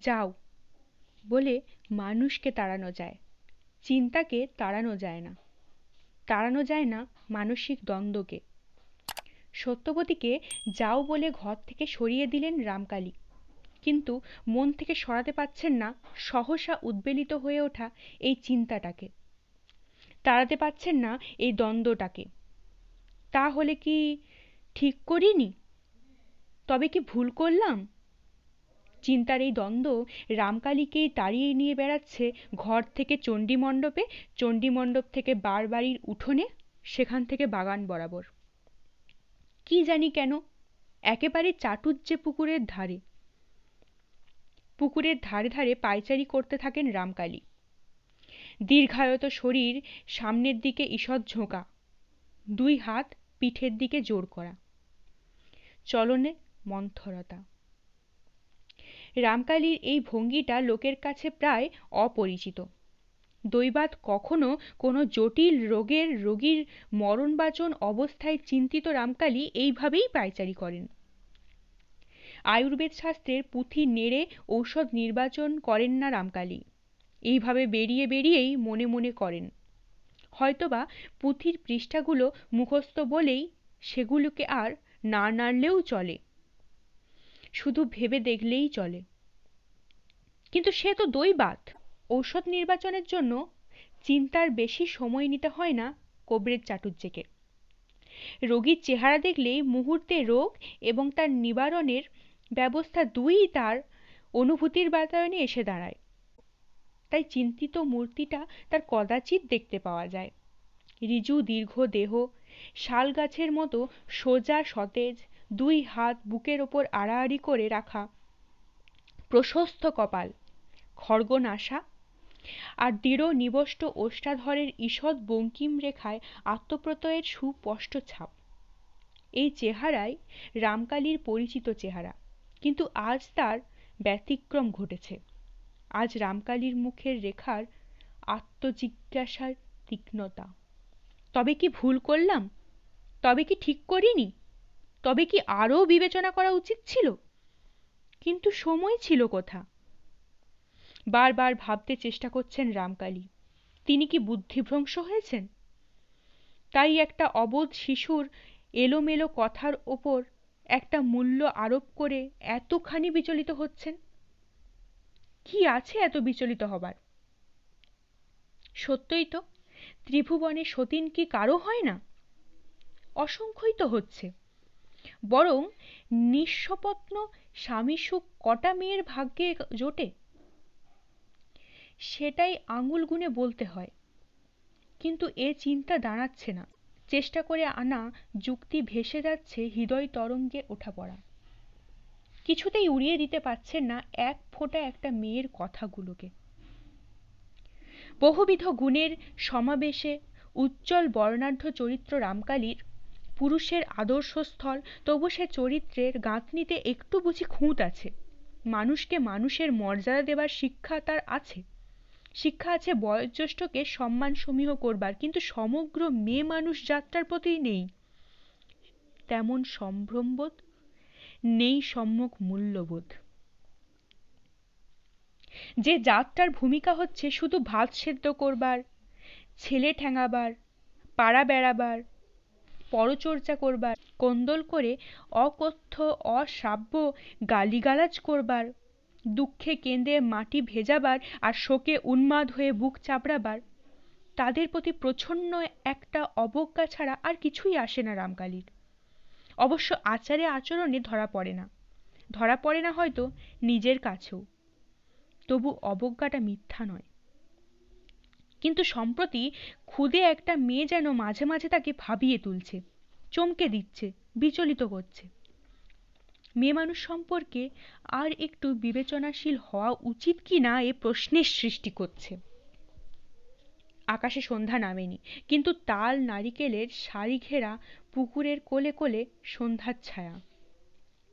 যাও বলে মানুষকে তাড়ানো যায়, চিন্তাকে তাড়ানো যায় না। তাড়ানো যায় না মানসিক দ্বন্দ্বকে। সত্যবতীকে যাও বলে ঘর থেকে সরিয়ে দিলেন রামকালী, কিন্তু মন থেকে সরাতে পারছেন না সহসা উদ্বেলিত হয়ে ওঠা এই চিন্তাটাকে, তাড়াতে পারছেন না এই দ্বন্দ্বটাকে। তাহলে কি ঠিক করিনি? তবে কি ভুল করলাম? চিন্তার এই দ্বন্দ্ব রামকালীকেই তাড়িয়ে নিয়ে বেড়াচ্ছে ঘর থেকে চণ্ডীমণ্ডপে, চণ্ডীমণ্ডপ থেকে বারবাড়ির উঠোনে, সেখান থেকে বাগান বরাবর। কি জানি কেন একেবারে চাটুজ্জে পুকুরের ধারে, পুকুরের ধারে ধারে পায়চারি করতে থাকেন রামকালী। দীর্ঘায়ত শরীর সামনের দিকে ঈষৎ ঝোঁকা, দুই হাত পিঠের দিকে জোর করা, চলনে মন্থরতা। রামকালীর এই ভঙ্গিটা লোকের কাছে প্রায় অপরিচিত। দৈবাৎ কখনো কোনো জটিল রোগের রোগীর মরণবাচন অবস্থায় চিন্তিত রামকালী এইভাবেই পায়চারি করেন। আয়ুর্বেদ শাস্ত্রের পুঁথি নেড়ে ঔষধ নির্বাচন করেন না রামকালী, এইভাবে বেরিয়ে বেরিয়েই মনে মনে করেন। হয়তোবা পুঁথির পৃষ্ঠাগুলো মুখস্থ বলেই সেগুলোকে আর না নাড়লেও চলে, শুধু ভেবে দেখলেই চলে। কিন্তু সে তো দৈবাৎ, ঔষধ নির্বাচনের জন্য চিন্তার বেশি সময় নিতে হয় না কোবরের চাটুজ্জেকে। রোগীর চেহারা দেখলেই মুহূর্তে রোগ এবং তার নিবারণের ব্যবস্থা দুইই তার অনুভূতির বাতায়নে এসে দাঁড়ায়। তাই চিন্তিত মূর্তিটা তার কদাচিৎ দেখতে পাওয়া যায়। ঋজু দীর্ঘ দেহ, শাল গাছের মতো সোজা সতেজ, দুই হাত বুকের ওপর আড়াআড়ি করে রাখা, প্রশস্ত কপাল, খড়গ নাসা আর দৃঢ় নিবষ্ট ওষ্ঠাধরের ঈষৎ বঙ্কিম রেখায় আত্মপ্রত্যয়ের সুস্পষ্ট ছাপ। এই চেহারাই রামকালীর পরিচিত চেহারা, কিন্তু আজ তার ব্যতিক্রম ঘটেছে। আজ রামকালীর মুখের রেখার আত্মজিজ্ঞাসার তীক্ষ্ণতা। তবে কি ভুল করলাম? তবে কি ঠিক করিনি? তবে কি আরও বিবেচনা করা উচিত ছিল? কিন্তু সময় ছিল কোথা? বারবার ভাবতে চেষ্টা করছেন রামকালী। তিনি কি বুদ্ধিভ্রংশ হয়েছেন? তাই একটা অবোধ শিশুর এলোমেলো কথার ওপর একটা মূল্য আরোপ করে এতখানি বিচলিত হচ্ছেন? কি আছে এত বিচলিত হবার? সত্যই তো, ত্রিভুবনে সতীন কি কারো হয় না? অসংখ্যই তো হচ্ছে। বরং নিঃস্বপ্ন স্বামীসুখ কটা মেয়ের ভাগ্যে জোটে সেটাই আঙুল গুনে বলতে হয়। কিন্তু এ চিন্তা দাঁড়াচ্ছে না। চেষ্টা করে আনা যুক্তি ভেসে যাচ্ছে হৃদয় তরঙ্গে ওঠা পড়া, কিছুতেই উড়িয়ে দিতে পারছেন না এক ফোঁটা একটা মেয়ের কথাগুলোকে। বহুবিধ গুণের সমাবেশে উজ্জ্বল বর্ণাঢ্য চরিত্র রামকালীর, পুরুষের আদর্শস্থল, তবু সে চরিত্রের গাঁথনিতে একটু বুঝি খুঁত আছে। মানুষকে মানুষের মর্যাদা দেবার শিক্ষা তার আছে, শিক্ষা আছে বয়োজ্যেষ্ঠকে সম্মান সমীহ করবার, কিন্তু সমগ্র মেয়ে মানুষ যাত্রার প্রতি নেই তেমন সম্ভ্রমবোধ, নেই সম্যক মূল্যবোধ। যে যাত্রার ভূমিকা হচ্ছে শুধু ভাত সেদ্ধ করবার, ছেলে ঠ্যাঙাবার, পাড়া বেড়াবার, পরচর্চা করবার, কোন্দল করে অকথ্য অশ্রাব্য গালিগালাজ করবার, দুঃখে কেঁদে মাটি ভেজাবার আর শোকে উন্মাদ হয়ে বুক চাপড়াবার, তাদের প্রতি প্রচ্ছন্ন একটা অবজ্ঞা ছাড়া আর কিছুই আসে না রামকালীর। অবশ্য আচারে আচরণে ধরা পড়ে না, ধরা পড়ে না হয়তো নিজের কাছেও, তবু অবজ্ঞাটা মিথ্যা নয়। কিন্তু সম্প্রতি খুদে একটা মেয়ে যেন মাঝে মাঝে তাকে ভাবিয়ে তুলছে, চমকে দিচ্ছে, বিচলিত করছে। মেয়ে মানুষ সম্পর্কে আর একটু বিবেচনাশীল হওয়া উচিত কি না এ প্রশ্নের সৃষ্টি করছে। আকাশে সন্ধ্যা নামেনি, কিন্তু তাল নারিকেলের সারি ঘেরা পুকুরের কোলে কোলে সন্ধ্যার ছায়া।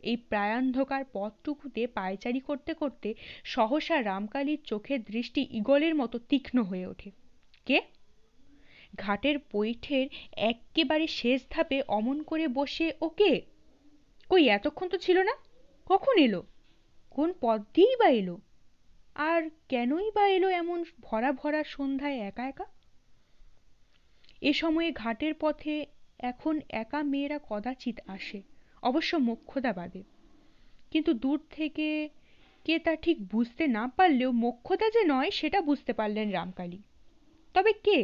এই প্রায়ান্ধকার পথটুকুতে পায়চারি করতে করতে সহসা রামকালীর চোখের দৃষ্টি ঈগলের মতো তীক্ষ্ণ হয়ে ওঠে। কে? ঘাটের পৈঠের এক্কেবারে শেষ ধাপে অমন করে বসে ও কে? কই এতক্ষণ তো ছিল না, কখন এলো? কোন পথ দিয়েই বা এলো? আর কেনই বা এলো এমন ভরা ভরা সন্ধ্যায় একা একা? এ সময়ে ঘাটের পথে এখন একা মেয়েরা কদাচিৎ আসে, অবশ্য মোক্ষদা বাদে। কিন্তু দূর থেকে কে তা ঠিক বুঝতে না পারলেও মোক্ষদা যে নয় সেটা বুঝতে পারলেন রামকালী। তবে কে?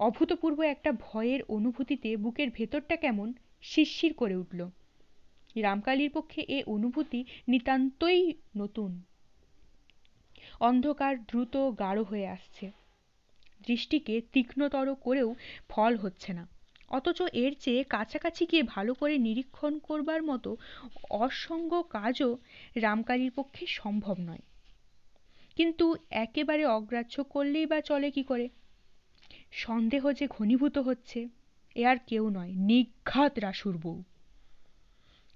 অভূতপূর্ব একটা ভয়ের অনুভূতিতে বুকের ভেতরটা কেমন শিরশির করে উঠল। রামকালীর পক্ষে এ অনুভূতি নিতান্তই নতুন। অন্ধকার দ্রুত গাঢ় হয়ে আসছে, দৃষ্টিকে তীক্ষ্ণতর করেও ফল হচ্ছে না, অথচ এর চেয়ে কাছাকাছি গিয়ে ভালো করে নিরীক্ষণ করবার মতো অসঙ্গ কাজও রামকালীর পক্ষে সম্ভব নয়। কিন্তু একেবারে অগ্রাহ্য করলেই বা চলে কি করে? সন্দেহ যে ঘনীভূত হচ্ছে, এ আর কেউ নয়, নিঘাত রাসুর বউ।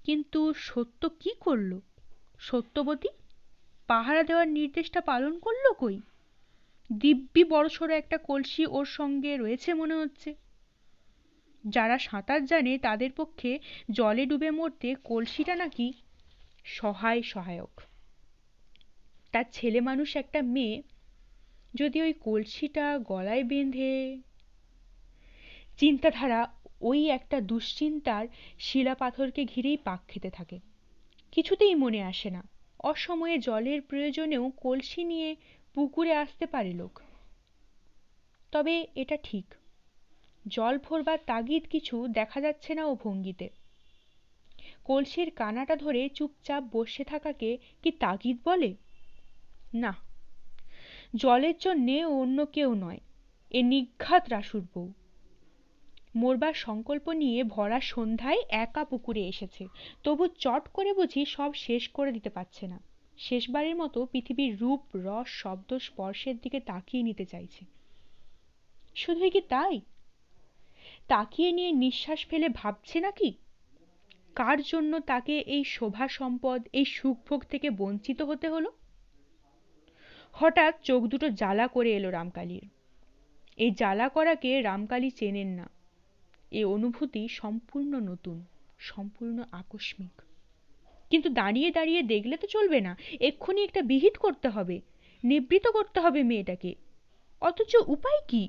কিন্তু সত্য কি করল? সত্যবতী পাহারা দেওয়ার নির্দেশটা পালন করলো কই? দিব্যি বড়সড় একটা কলসি ওর সঙ্গে রয়েছে মনে হচ্ছে। যারা সাঁতার জানে তাদের পক্ষে জলে ডুবে মরতে কলসিটা নাকি সহায় সহায়ক। তার ছেলে মানুষ একটা মেয়ে যদি ওই কলসিটা গলায় বেঁধে... চিন্তাধারা ওই একটা দুশ্চিন্তার শিলাপাথরকে ঘিরেই পাক খেতে থাকে। কিছুতেই মনে আসে না অসময়ে জলের প্রয়োজনেও কলসি নিয়ে পুকুরে আসতে পারে লোক। তবে এটা ঠিক, জল ভরবার তাগিদ কিছু দেখা যাচ্ছে না ও ভঙ্গিতে। কলসির কানাটা ধরে চুপচাপ বসে থাকাকে কি তাগিদ বলে? না, জলের জন্যে অন্য কেউ নয়, এ নিঘাত রাসুর বউ। মরবার সংকল্প নিয়ে ভরা সন্ধ্যায় একা পুকুরে এসেছে, তবু চট করে বুঝি সব শেষ করে দিতে পারছে না। শেষবারের মতো পৃথিবীর রূপ রস শব্দ স্পর্শের দিকে তাকিয়ে নিতে চাইছে। শুধুই কি তাই? তাকিয়ে নিয়ে নিঃশ্বাস ফেলে ভাবছে নাকি কার জন্য তাকে এই শোভা সম্পদ, এই সুখভোগ থেকে বঞ্চিত হতে হলো? হঠাৎ চোখ দুটো জ্বালা করে এলো রামকালীর। এই জ্বালা করাকে রামকালী চেনেন না। এ অনুভূতি সম্পূর্ণ নতুন, সম্পূর্ণ আকস্মিক। কিন্তু দাঁড়িয়ে দাঁড়িয়ে দেখলে তো চলবে না, এক্ষুনি একটা বিহিত করতে হবে, নিবৃত করতে হবে মেয়েটাকে। অথচ উপায় কি?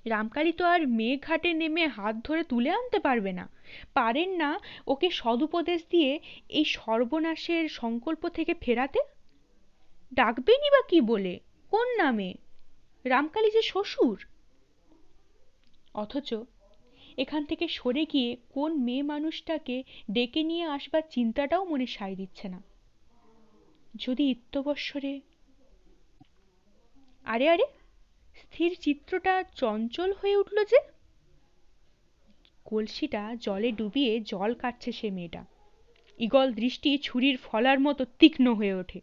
রামকালী তো আর মেঘ ঘাটে নেমে হাত ধরে তুলে আনতে পারবে না, পারেন না ওকে সদুপদেশ দিয়ে এই সর্বনাশের সংকল্প থেকে ফেরাতে। ডাকবেনই বা কি বলে, কোন নামে? রামকালী যে শ্বশুর। অথচ এখান থেকে সরে গিয়ে কোন মেয়ে মানুষটাকে ডেকে নিয়ে আসবার চিন্তাটাও মনে সায় দিচ্ছে না। যদি ইত্যবৎসরে... আরে আরে, স্থির চিত্রটা চঞ্চল হয়ে উঠল যে। কলসিটা জলে ডুবিয়ে জল কাটছে সে মেয়েটা। ঈগল দৃষ্টি ছুরির ফলার মতো তীক্ষ্ণ হয়ে ওঠে।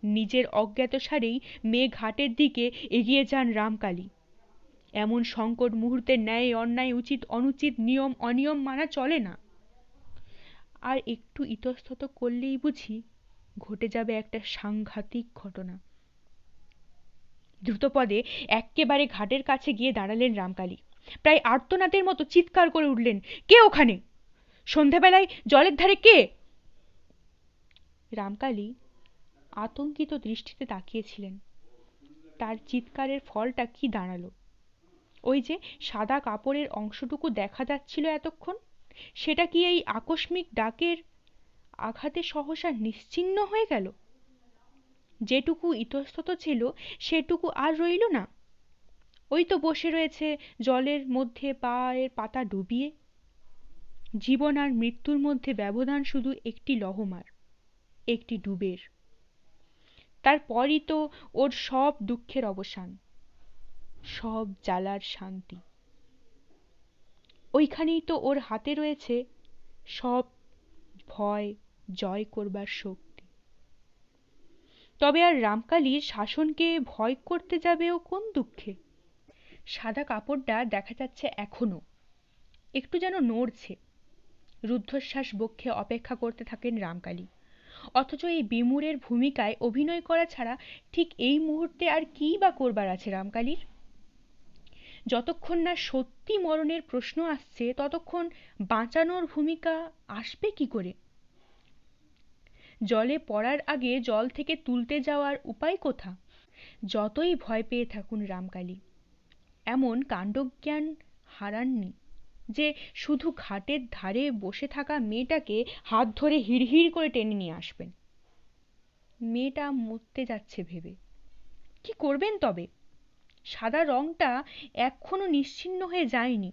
নিজের অজ্ঞাতসারেই মেয়ে ঘাটের দিকে এগিয়ে যান রামকালী। এমন সংকট মুহূর্তে ন্যায় অন্যায় উচিত অনুচিত নিয়ম অনিয়ম মানা চলে না। আর একটু ইতস্তত করলেই বুঝি ঘটে যাবে একটা সাংঘাতিক ঘটনা। দ্রুতপদে এক্কেবারে ঘাটের কাছে গিয়ে দাঁড়ালেন রামকালী। প্রায় আর্তনাদের মতো চিৎকার করে উঠলেন, কে ওখানে? সন্ধেবেলায় জলের ধারে কে? রামকালী আতঙ্কিত দৃষ্টিতে তাকিয়েছিলেন। তার চিৎকারের ফলটা কি দাঁড়ালো? ওই যে সাদা কাপড়ের অংশটুকু দেখা যাচ্ছিল এতক্ষণ, সেটা কি এই আকস্মিক ডাকের আঘাতে সহসা নিশ্চিহ্ন হয়ে গেল? যেটুকু ইতস্তত ছিল সেটুকু আর রইল না। ওই তো বসে রয়েছে জলের মধ্যে পায়ের পাতা ডুবিয়ে। জীবন আর মৃত্যুর মধ্যে ব্যবধান শুধু একটি লহমার, একটি ডুবের। তারপরই তো ওর সব দুঃখের অবসান, সব জ্বালার শান্তি। ওইখানেই তো ওর হাতে রয়েছে সব ভয় জয় করবার শক্তি। তবে আর রামকালীর শাসনকে ভয় করতে যাবে ও কোন দুঃখে? সাদা কাপড়টা দেখা যাচ্ছে এখনো একটু যেন নড়ছে। রুদ্ধশ্বাস বক্ষে অপেক্ষা করতে থাকেন রামকালী। অথচ এই বিমূঢ়ের ভূমিকায় অভিনয় করা ছাড়া ঠিক এই মুহূর্তে আর কি বা করবার আছে রামকালীর? যতক্ষণ না সত্যি মরণের প্রশ্ন আসছে ততক্ষণ বাঁচানোর ভূমিকা আসবে কি করে? জলে পড়ার আগে জল থেকে তুলতে যাওয়ার উপায় কোথা? যতই ভয় পেয়ে থাকুন রামকালী, এমন কাণ্ডজ্ঞান হারাননি যে শুধু ঘাটের ধারে বসে থাকা মেয়েটাকে হাত ধরে হিড়হিড় করে টেনে নিয়ে আসবেন। মেয়েটা মরতে যাচ্ছে ভেবে কি করবেন তবে? সাদা রংটা এখনো নিশ্চিহ্ন হয়ে যায়নি,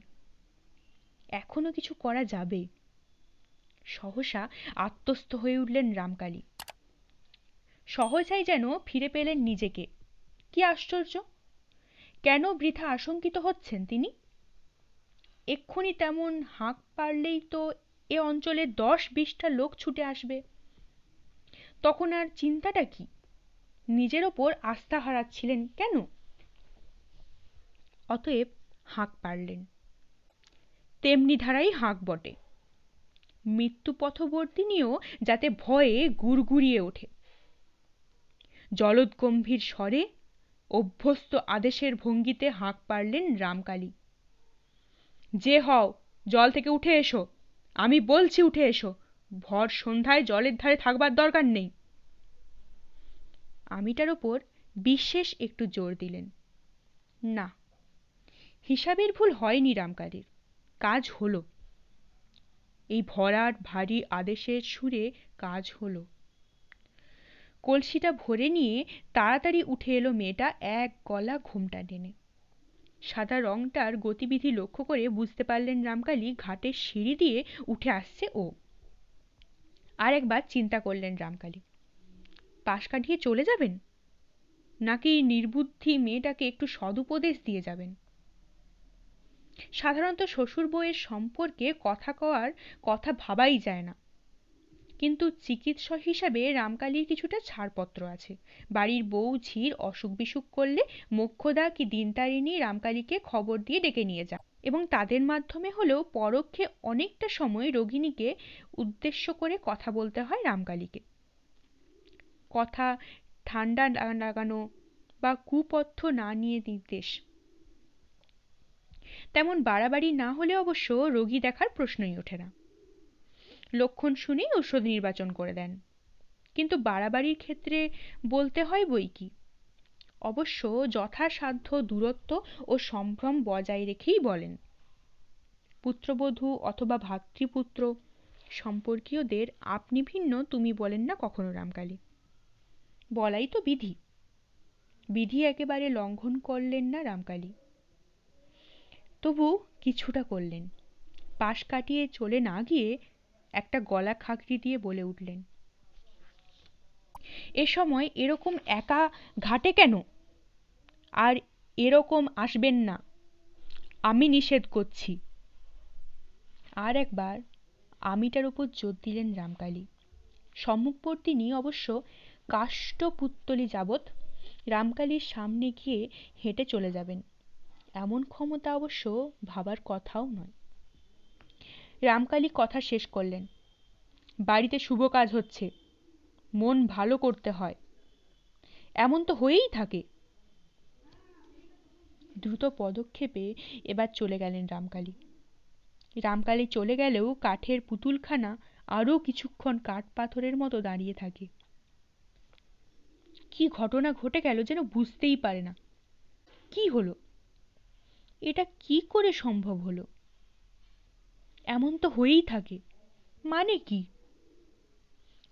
এখনো কিছু করা যাবে। সহসা আত্মস্থ হয়ে উঠলেন রামকালী। সহসাই যেন ফিরে পেলেন নিজেকে। কি আশ্চর্য! কেন বৃথা আশঙ্কিত হচ্ছেন তিনি? এক্ষুনি তেমন হাঁক পারলেই তো এ অঞ্চলে 10-20টা লোক ছুটে আসবে। তখন আর চিন্তাটা কি? নিজের ওপর আস্থা হারাচ্ছিলেন কেন? অতএব হাঁক পারলেন। তেমনি ধারাই হাঁক বটে। মৃত্যু পথবর্তিনীও যাতে ভয়ে গুড়গুড়িয়ে ওঠে। জলদগম্ভীর স্বরে অভ্যস্ত আদেশের ভঙ্গিতে হাঁক পারলেন রামকালী। যে হও, জল থেকে উঠে এসো, আমি বলছি উঠে এসো। ভর সন্ধ্যায় জলের ধারে থাকবার দরকার নেই। আমিটার ওপর বিশেষ একটু জোর দিলেন। না, হিসাবের ভুল হয়নি রামকালীর, কাজ হলো। এই ভরাট ভারী আদেশের সুরে কাজ হলো। কলসিটা ভরে নিয়ে তাড়াতাড়ি উঠে এলো মেয়েটা এক গলা ঘোমটা টেনে। সাদা রংটার গতিবিধি লক্ষ্য করে বুঝতে পারলেন রামকালী ঘাটের সিঁড়ি দিয়ে উঠে আসছে ও। আর একবার চিন্তা করলেন রামকালী, পাশ কাটিয়ে চলে যাবেন নাকি নির্বুদ্ধি মেয়েটাকে একটু সদুপদেশ দিয়ে যাবেন। সাধারণত শ্বশুর বউয়ের সম্পর্কে কথা কওয়ার কথা ভাবাই যায় না, কিন্তু চিকিৎসক হিসাবে রামকালীর কিছুটা ছাড়পত্র আছে। বাড়ির বউ ঝির অসুখ বিসুখ করলে মোক্ষদা কি দিনতারিণী রামকালীকে খবর দিয়ে ডেকে নিয়ে যান এবং তাদের মাধ্যমে হলেও পরোক্ষে অনেকটা সময় রোগিণীকে উদ্দেশ্য করে কথা বলতে হয় রামকালীকে। কথা ঠান্ডা লাগানো বা কুপথ্য না নিয়ে নির্দেশ। তেমন বাড়াবাড়ি না হলে অবশ্য রোগী দেখার প্রশ্নই ওঠে না। লক্ষণ শুনেই ওষুধ নির্বাচন করে দেন, কিন্তু বাড়াবাড়ির ক্ষেত্রে বলতে হয় বই কি। অবশ্য যথাসাধ্য দূরত্ব ও সম্ভ্রম বজায় রেখেই বলেন। পুত্রবধূ অথবা ভাতৃপুত্র সম্পর্কীয়দের আপনি ভিন্ন তুমি বলেন না কখনো রামকালী। বলাই তো বিধি। বিধি একেবারে লঙ্ঘন করলেন না রামকালী, তবু কিছুটা করলেন। পাশ কাটিয়ে চলে না গিয়ে একটা গলা খাকড়ি দিয়ে বলে উঠলেন, এ সময় এরকম একা ঘাটে কেন? আর এরকম আসবেন না, আমি নিষেধ করছি। আর একবার আমিটার উপর জোর দিলেন রামকালী। সম্মুখবর্তিনী অবশ্য কাষ্ঠপুত্তলি যাবৎ রামকালীর সামনে গিয়ে হেঁটে চলে যাবেন, এমন ক্ষমতা অবশ্য ভাবার কথাও নয়। রামকালী কথা শেষ করলেন, বাড়িতে শুভ কাজ হচ্ছে, মন ভালো করতে হয়, এমন তো হয়েই থাকে। দ্রুত পদক্ষেপে এবার চলে গেলেন রামকালী। রামকালী চলে গেলেও কাঠের পুতুলখানা আরো কিছুক্ষণ কাঠ পাথরের মতো দাঁড়িয়ে থাকে। কি ঘটনা ঘটে গেল যেন বুঝতেই পারে না। কি হলো? এটা কি করে সম্ভব হলো? এমন তো হয়েই থাকে, মানে কি?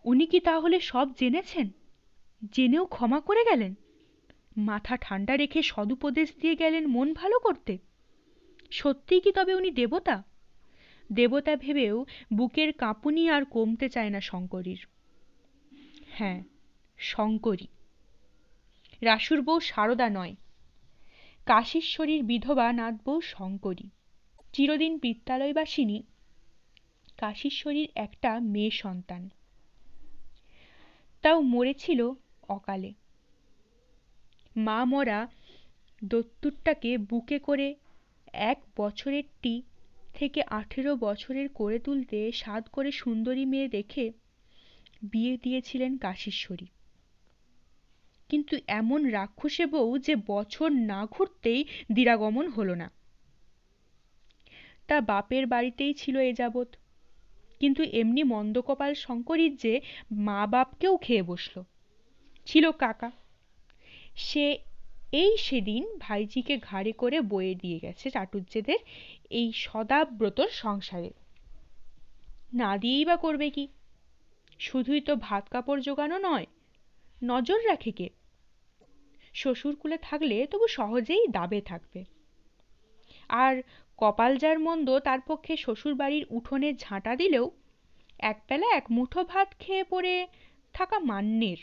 উনি কি তাহলে সব জেনেছেন, জেনেও ক্ষমা করে গেলেন? মাথা ঠান্ডা রেখে সদুপদেশ দিয়ে গেলেন মন ভালো করতে? সত্যিই কি তবে উনি দেবতা? দেবতা ভেবেও বুকের কাঁপুনি আর কমতে চায় না শঙ্করীর। হ্যাঁ, শঙ্করী। রাসুর বউ সারদা নয়, কাশীশ্বরীর বিধবা নাথ বউ শঙ্করী। চিরদিন বিদ্যালয়বাসিনী কাশীশ্বরীর একটা মেয়ে সন্তান, তাও মরেছিল অকালে। মা মরা দত্তুরটাকে বুকে করে 1 বছরেরটি থেকে 18 বছরের করে তুলতে সাধ করে সুন্দরী মেয়ে দেখে বিয়ে দিয়েছিলেন কাশীশ্বরী। কিন্তু এমন রাক্ষসে বউ যে বছর না ঘুরতেই দিরাগমন হলো না। তা বাপের বাড়িতেই ছিল এ যাবৎ। কিন্তু এমনি মন্দকপাল শঙ্করীর যে মা বাপকেও খেয়ে বসল। ছিল কাকা, সে সেদিন ভাইজিকে ঘাড়ে করে বয়ে দিয়ে গেছে চাটুজ্যেদের এই সদাব্রতর সংসারে। না দিয়েই বা করবে কি? শুধুই তো ভাত কাপড় জোগানো নয়, নজর রাখে কে? শ্বশুরকুলে থাকলে তবু সহজেই দাবে থাকবে। আর কপাল যার মন্দ তার পক্ষে শ্বশুর বাড়ির উঠোনে ঝাঁটা দিলেও একবেলা এক মুঠো ভাত খেয়ে পড়ে থাকা মান্যের।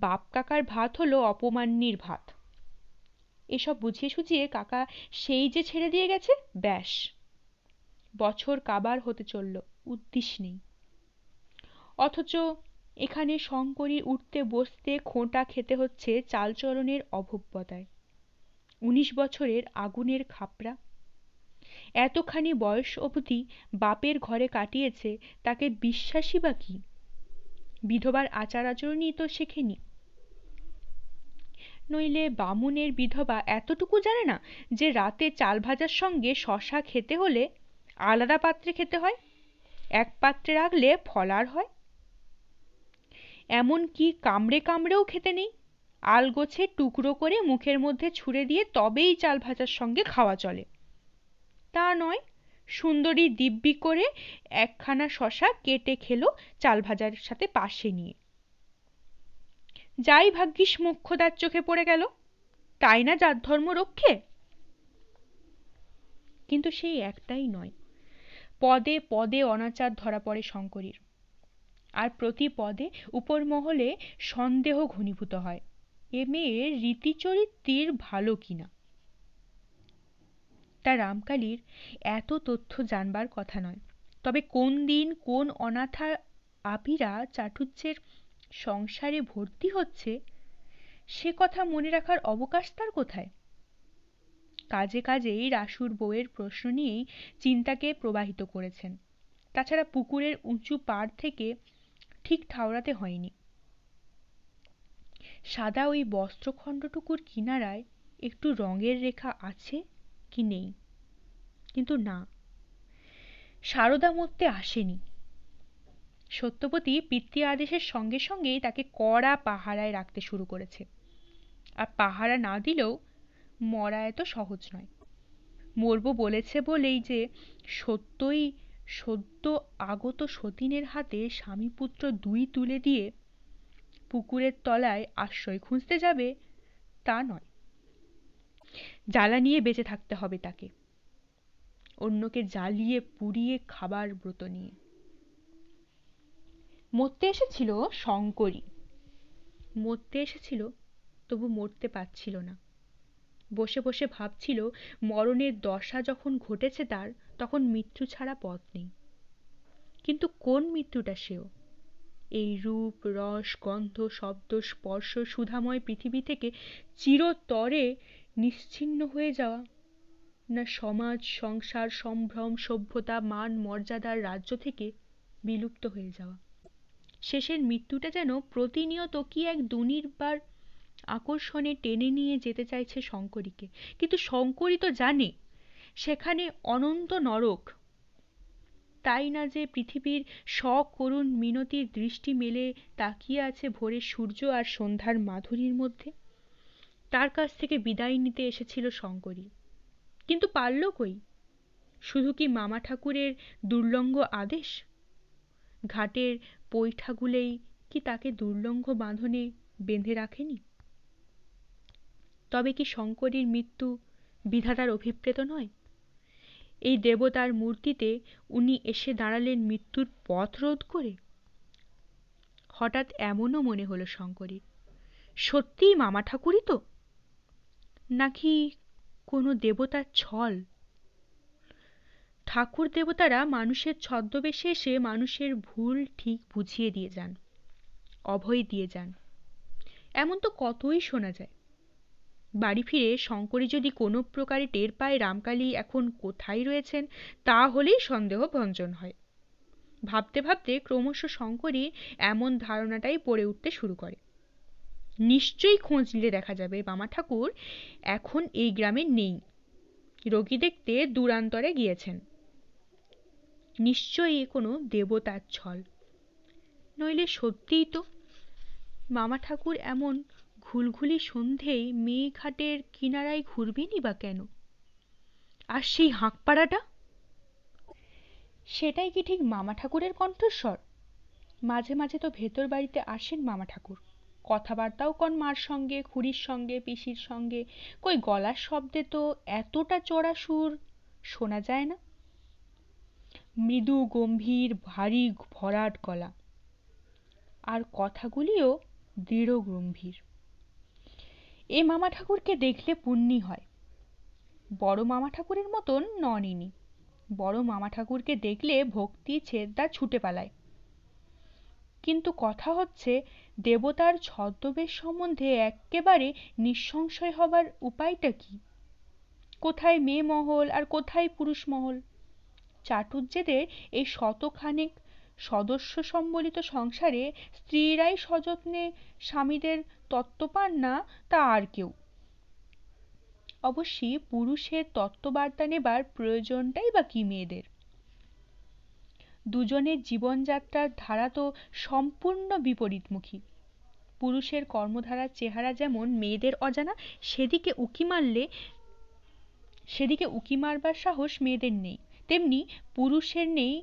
বাপ কাকার ভাত হলো অপমান্যির ভাত। এসব বুঝিয়ে সুঝিয়ে কাকা সেই যে ছেড়ে দিয়ে গেছে, ব্যাস বছর কাবার হতে চলল, উদ্দিশ নেই। অথচ এখানে শঙ্করী উঠতে বসতে খোঁটা খেতে হচ্ছে চালচলনের অভব্যতায়। 19 বছরের আগুনের খাপড়া, এতখানি বয়স অবধি বাপের ঘরে কাটিয়েছে, তাকে বিশ্বাসী বা কি? বিধবার আচার আচরণই তো শেখেনি। নইলে বামুনের বিধবা এতটুকু জানে না যে রাতে চাল ভাজার সঙ্গে শশা খেতে হলে আলাদা পাত্রে খেতে হয়, এক পাত্রে রাখলে ফলার হয়। এমন কি কামড়ে কামড়েও খেতে নেই, আলগোছে টুকরো করে মুখের মধ্যে ছুঁড়ে দিয়ে তবেই চাল ভাজার সঙ্গে খাওয়া চলে। তা নয়, সুন্দরী দিব্যি করে একখানা শশা কেটে খেলো চাল ভাজার সাথে পাশে নিয়ে। যাই ভাগ্যিস মোক্ষদার চোখে পড়ে গেল, তাই না জাত ধর্ম রক্ষে? কিন্তু সেই একটাই নয়, পদে পদে অনাচার ধরা পড়ে শঙ্করীর। আর প্রতি পদে উপর মহলে সন্দেহ ঘনীভূত হয়, এ মেয়ের রীতিচরিত্রের ভালো কিনা। তা রামকালীর এত তথ্য জানবার কথা নয়, তবে কোন দিন কোন অনাথা আপিরা চাটুজ্যের সংসারে ভর্তি হচ্ছে সে কথা মনে রাখার অবকাশ তার কোথায়? কাজে কাজেই রাসুর বউয়ের প্রশ্ন নিয়েই চিন্তাকে প্রবাহিত করেছেন। তাছাড়া পুকুরের উঁচু পাড় থেকে ঠিক ঠাওরাতে হয়নি। সাদা ওই বস্ত্রখণ্ডটুকুর কিনারায় একটু রঙের রেখা আছে কি নেই, কিন্তু না, সারদা মরতে আসেনি। সত্যবতী পিতৃ আদেশের সঙ্গে সঙ্গেই তাকে কড়া পাহারায় রাখতে শুরু করেছে। আর পাহারা না দিলেও মরা এত সহজ নয়। মরব বলেছে বলেই যে সত্যই সদ্য আগত সতীনের হাতে স্বামী পুত্র দুই তুলে দিয়ে পুকুরের তলায় আশ্রয় খুঁজতে যাবে তা নয়। জ্বালা নিয়ে বেঁচে থাকতে হবে তাকে, অন্যকে জ্বালিয়ে পুড়িয়ে খাবার ব্রত নিয়ে। মরতে এসেছিল শঙ্করী, মরতে এসেছিল, তবু মরতে পারছিল না। বসে বসে ভাবছিল মরণের দশা যখন ঘটেছে তার, তখন মৃত্যু ছাড়া পথ নেই। কিন্তু কোন মৃত্যুটা সেও? এই রূপ রস গন্ধ শব্দ স্পর্শ সুধাময় পৃথিবী থেকে চিরতরে নিশ্চিহ্ন হয়ে যাওয়া, না সমাজ সংসার সম্ভ্রম সভ্যতা মান মর্যাদার রাজ্য থেকে বিলুপ্ত হয়ে যাওয়া? শেষের মৃত্যুটা যেন প্রতিনিয়ত কি এক দুর্নিবার আকর্ষণে টেনে নিয়ে যেতে চাইছে শঙ্করীকে। কিন্তু শঙ্করী তো জানে সেখানে অনন্ত নরক। তাই না যে পৃথিবীর সকরুণ মিনতির দৃষ্টি মেলে তাকিয়ে আছে ভোরের সূর্য আর সন্ধ্যার মাধুরীর মধ্যে। তার কাছ থেকে বিদায় নিতে এসেছিল শঙ্করী, কিন্তু পারল কই? শুধু কি মামা ঠাকুরের দুর্লঙ্ঘ আদেশ? ঘাটের পৈঠাগুলেই কি তাকে দুর্লঙ্ঘ বাঁধনে বেঁধে রাখেনি? তবে কি শঙ্করীর মৃত্যু বিধাতার অভিপ্রেত নয়? এই দেবতার মূর্তিতে উনি এসে দাঁড়ালেন মৃত্যুর পথ রোধ করে। হঠাৎ এমনও মনে হলো শঙ্করীর, সত্যিই মামা ঠাকুরই তো, নাকি কোনো দেবতার ছল? ঠাকুর দেবতারা মানুষের ছদ্মবেশে এসে মানুষের ভুল ঠিক বুঝিয়ে দিয়ে যান, অভয় দিয়ে যান, এমন তো কতই শোনা যায়। বাড়ি ফিরে শঙ্করী যদি কোনো প্রকারে টের পায় রামকালী এখন কোথায় রয়েছেন, তা হলেই সন্দেহ ভঞ্জন হয়। ভাবতে ভাবতে ক্রমশ শঙ্করী এমন ধারণাটাই পড়ে উঠতে শুরু করে, নিশ্চয়ই খোঁজ নিলে দেখা যাবে মামা ঠাকুর এখন এই গ্রামে নেই, রোগী দেখতে দূরান্তরে গিয়েছেন। নিশ্চয়ই এ কোনো দেবতার ছল, নইলে সত্যিই তো মামা ঠাকুর এমন ঘুলঘুলি সন্ধেয় মেয়েঘাটের কিনারায় ঘুরবেনই বা কেন? আর সেই হাঁকপাড়াটা, সেটাই কি ঠিক মামা ঠাকুরের কণ্ঠস্বর? মাঝে মাঝে তো ভেতর বাড়িতে আসেন মামা ঠাকুর, কথাবার্তাও কন মার সঙ্গে, খুড়ির সঙ্গে, পিসির সঙ্গে, কই গলার শব্দে তো এতটা চড়া সুর শোনা যায় না। মৃদু গম্ভীর ভারী ভরাট গলা, আর কথাগুলিও দৃঢ় গম্ভীর। এ মামা ঠাকুরকে দেখলে পুণ্যি হয়। বড় মামা ঠাকুরের মতন নন ইনি। বড় মামা ঠাকুরকে দেখলে ভক্তি ছেদ্দা ছুটে পালায়। কিন্তু কথা হচ্ছে, দেবতার ছদ্মবেশ সম্বন্ধে এক্কেবারে নিঃসংশয় হবার উপায়টা কি? কোথায় মেয়ে মহল আর কোথায় পুরুষ মহল? চাটুজ্যেদের এই শতখানেক সদস্য সম্বলিত সংসারে স্ত্রীরাই সযত্নে স্বামীদের তত্ত্ব পান না, তা আর কেউ? অবশ্যই পুরুষের তত্ত্ববার্তা নেবার প্রয়োজনটাই বা কি মেয়েদের? দুজনের জীবনযাত্রার ধারা তো সম্পূর্ণ বিপরীতমুখী। পুরুষের কর্মধারার চেহারা যেমন মেয়েদের অজানা, সেদিকে উকি মারবার সাহস মেয়েদের নেই, তেমনি পুরুষের নেই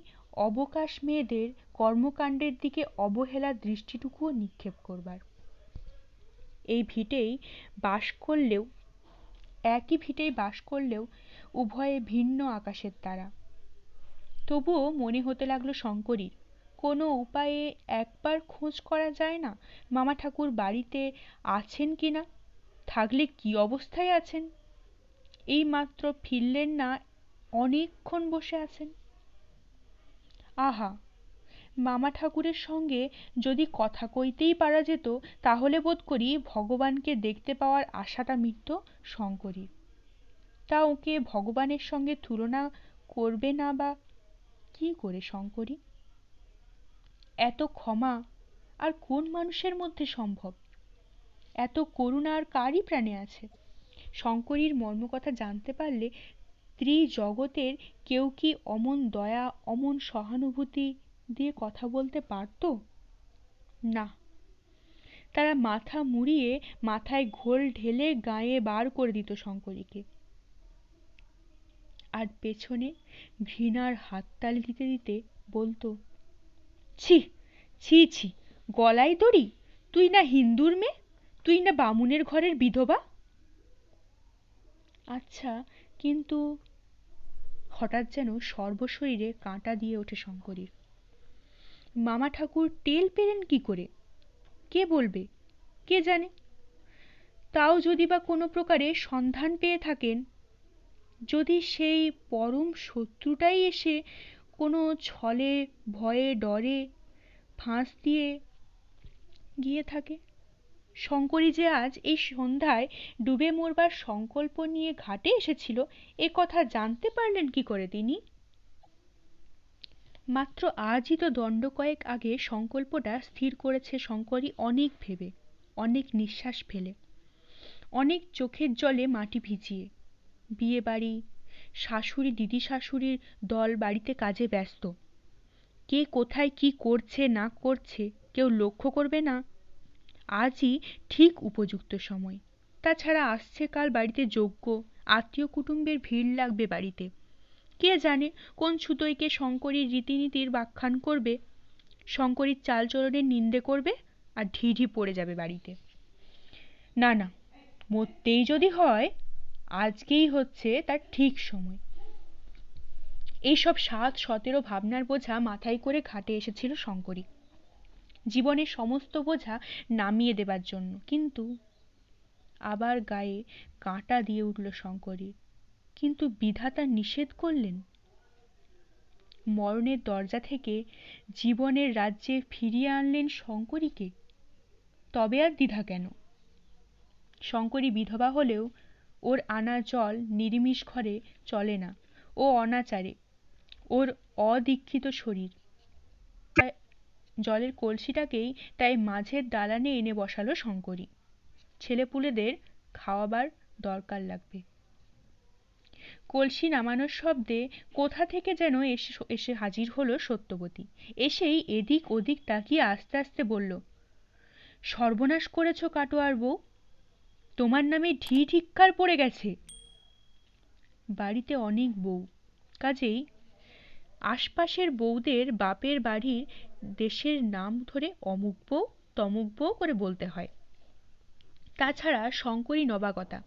অবকাশ মেয়েদের কর্মকাণ্ডের দিকে অবহেলার দৃষ্টিটুকুও নিক্ষেপ করবার। এই ভিটেই বাস করলেও, একই ভিটেই বাস করলেও উভয়ে ভিন্ন আকাশের তারা। তবুও মনে হতে লাগলো শঙ্করীর, কোনো উপায়ে একবার খোঁজ করা যায় না মামা ঠাকুর বাড়িতে আছেন কিনা, থাকলে কি অবস্থায় আছেন। এই মাত্র ফিরলেন না, অনেকক্ষণ বসে আছেন। আহা, মামা ঠাকুরের সঙ্গে যদি কথা কইতেই পারা যেত, তাহলে বোধ করি ভগবানকে দেখতে পাওয়ার আশাটা মিটত শঙ্করীর। তা ওকে ভগবানের সঙ্গে তুলনা করবে না বা কি করে শঙ্করী? এত ক্ষমা আর কোন মানুষের মধ্যে সম্ভব? এত করুণা আর কারই প্রাণে আছে? শঙ্করীর মর্মকথা জানতে পারলে ত্রিজগতের কেউ কি অমন দয়া, অমন সহানুভূতি দিয়ে কথা বলতে পারত? না, তারা মাথা মুড়িয়ে মাথায় ঘোল ঢেলে গায়ে বার করে দিত শঙ্করীকে, আর পেছনে ঘৃণার হাততালি দিতে দিতে বলতো, ছি ছি ছি, গলায় দড়ি? তুই না হিন্দুর মেয়ে, তুই না বামুনের ঘরের বিধবা? আচ্ছা, কিন্তু হঠাৎ যেন সর্বশরীরে কাঁটা দিয়ে ওঠে শঙ্করীর। মামা ঠাকুর টেল পেলেন কি করে? কে বলবে? কে জানে? তাও যদি বা কোনো প্রকারে সন্ধান পেয়ে থাকেন, যদি সেই পরম শত্রুটাই এসে কোনো ছলে ভয়ে ডরে ফাঁস দিয়ে গিয়ে থাকে। শঙ্করী যে আজ এই সন্ধ্যায় ডুবে মরবার সংকল্প নিয়ে ঘাটে এসেছিল, এ কথা জানতে পারলেন কি করে তিনি? মাত্র আজই তো দণ্ড কয়েক আগে সংকল্পটা স্থির করেছে শঙ্করী, অনেক ভেবে, অনেক নিঃশ্বাস ফেলে, অনেক চোখের জলে মাটি ভিজিয়ে। বিয়ে বাড়ি, শাশুড়ি দিদি শাশুড়ির দল বাড়িতে কাজে ব্যস্ত, কে কোথায় কি করছে না করছে কেউ লক্ষ্য করবে না। আজই ঠিক উপযুক্ত সময়। তাছাড়া আসছে কাল বাড়িতে যজ্ঞ, আত্মীয় কুটুম্বের ভিড় লাগবে বাড়িতে। কে জানে কোন ছুতোইকে শঙ্করীর রীতিনীতির ব্যাখ্যান করবে, শঙ্করীর চালচলনের নিন্দে করবে, আর ঢিঢি পড়ে যাবে বাড়িতে। না না, মরতেই যদি হয়, আজকেই হচ্ছে তার ঠিক সময়। এইসব 17 ভাবনার বোঝা মাথায় করে ঘাটে এসেছিল শঙ্করী, জীবনের সমস্ত বোঝা নামিয়ে দেবার জন্য। কিন্তু আবার গায়ে কাঁটা দিয়ে উঠল শঙ্করীর। কিন্তু বিধাতা নিষেধ করলেন। মরণের দরজা থেকে জীবনের রাজ্যে ফিরিয়ে আনলেন শঙ্করীকে, তবে আর দ্বিধা কেন? শঙ্করী বিধবা হলেও ওর আনা জল নিরিমিষ ঘরে চলে না, ও অনাচারে, ওর অদীক্ষিত শরীর। জলের কলসিটাকেই তাই মাঝের দালানে এনে বসালো শঙ্করী। ছেলেপুলেদের খাওয়াবার দরকার লাগবে। কলসি নামানোর শব্দে কোথা থেকে যেন এসে এসে হাজির হলো সত্যবতী। এসেই এদিক ওদিক তাকিয়ে আস্তে আস্তে বলল, সর্বনাশ করেছ কাটোয়ার বউ, তোমার নামে ঢি ঢিক্কার পড়ে গেছে। বাড়িতে অনেক বউ, কাজেই আশপাশের বউদের বাপের বাড়ির দেশের নাম ধরে অমুক বউ তমুক বউ করে বলতে হয়। তাছাড়া শঙ্করী নবাগতা,